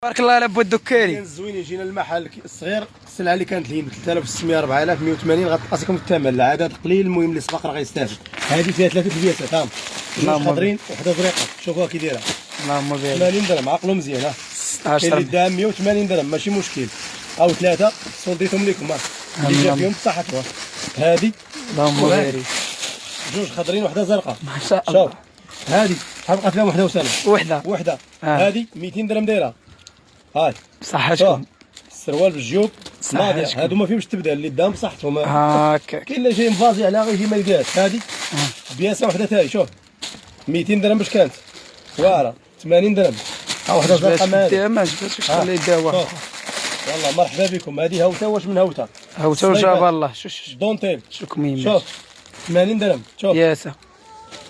بارك الله على بو الدكاني. زوينين. جينا المحل الصغير، السلعه اللي كانت لين 3600 4180 غتقاسكم الثمن. العدد قليل، المهم اللي سبق راه غيستافد. هذه فيها ثلاثه البياسات ها، جوج خضرين وحده زريقه. شوفوها كي دايره. اللهم بارك. 80 درهم، عقلوا مزيان ها. 16 كاين اللي داها 180 درهم ماشي مشكل، او ثلاثه صديتهم لكم ها اللي جا فيهم بصحتها. هذه اللهم بارك. جوج خضرين وحده زرقاء ما شاء الله. شوف هذه شحال بقات لها وحده وسنه. وحده هذه 200 درهم دايره. هاي بصحتكم. السروال بالجيوب ناضيه. هادو ما فيهمش التبدال، اللي دام بصحتهم. هاكا كاين اللي جاي مفازي عليها غيجي ما يلقاش. هذه بياسه وحده تاهي. شوف 200 درهم باش كانت واعره. 80 درهم. ها وحده زرقاء ما جبتش خليه يداوى. والله مرحبا بكم. هذه هوته واش من هوته. هوته وجاب الله. شوف دونتيل. شوف كميم. شوف 80 درهم. شوف ياسا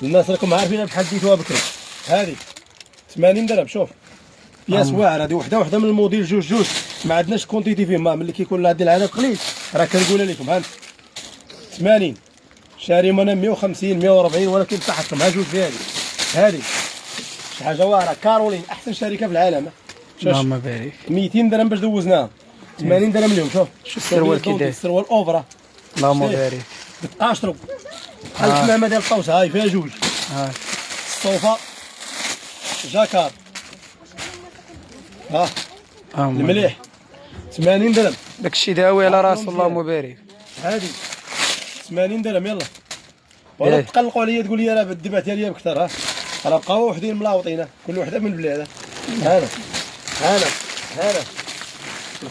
الناس راكم عارفين بحال ديتوها بكري. هذه 80 درهم. شوف بياس واعر. هذه وحده من الموديل جوج ما عندناش كونتيتي فيهم. ملي كيكون عندي العدد قليل راه كنقولها لكم. ها 80 شاري انا 150 140 ولكن بصحتكم. ها جوج في هذه شي حاجه واعره. كارولين احسن شركه في العالم. اللهم بارك. 200 درهم باش دوزناها. 80 درهم اليوم. شوف السروال كي داير. السروال اوفرا. اللهم بارك. اشرب بحال الكمامه ديال الطوسه. هاي فيها جوج. ها الصوفه جاكار. ها المليح 80 درهم. داكشي داوي على راسو. اللهم بارك. هذه 80 درهم. يلا ولا تقلقوا عليا تقول لي راه دبعتها ليا بكثر. راه بقاو وحدين ملاوطين كل وحده من بلاد. هذا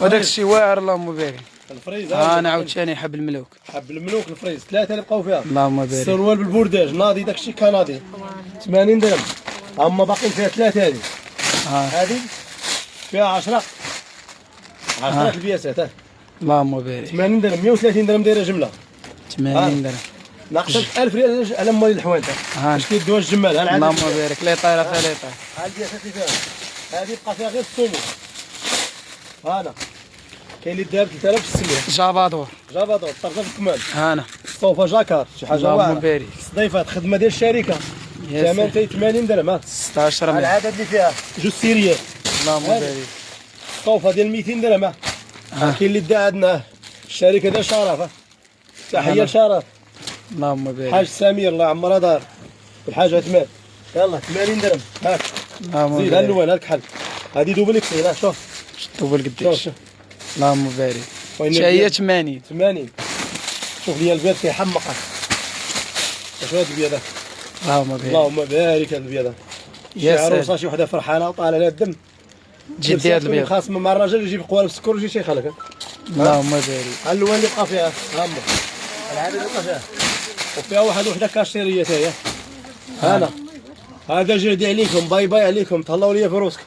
وداك الشيء واعر. اللهم بارك. الفريز. انا عاوتاني حب الملوك. حب الملوك الفريز. ثلاثه اللي بقاو فيها. اللهم بارك. السروال بالبورداج ناضي. داك الشيء كندي 80 درهم. اما باقيين فيها ثلاثه. هذه فيها 10 البياسات. اللهم بارك. 80 درهم. 130 درهم دايره جمله. 80 درهم. ناقصك 1000 ريال على مال الحوانت. باش كيدوها الجمال. اللهم بارك. لي طايره فيها لي طايره. ها البياسات اللي فيها. هذه بقى فيها غير السومو. هانا كاين اللي داها ب 3600. جافادور طرزه في الكمام. هانا الصوفه جاكار شي حاجه واعره. اللهم بارك. ضيفات خدمه ديال الشركه. ثمن 80 درهم. 16 مليون. العدد اللي فيها جوج سيريات. اللهم بارك. الصوفه ديال 200 درهم. كاين اللي دا عندنا الشركه ديال شرف. تحيه لشرف. اللهم بارك. حاج سمير الله يعمرها دار. الحاج عثمان. يلا 80 درهم. هاك اللهم زيد الالوان. هاك الحل. هذه دوبل اكسيل. شوف دوبل قداش. اللهم بارك. حتى هي 80. شوف لي البيض كيحمق. شوف هاد البيض. اللهم بارك. اللهم بارك. هاد البيض يا شي عروسه شي وحده فرحانه وطالع لها الدم. جدي هاد البيض خاصه مع الراجل يجيب قوالب السكر ويجي شيخلك. اللهم بارك. الالوان اللي بقى فيها هامه. العدد اللي بقى فيها وفيها وحده كاشيريه. هي هذا جهدي عليكم. باي عليكم. تهلاو ليا في روسك.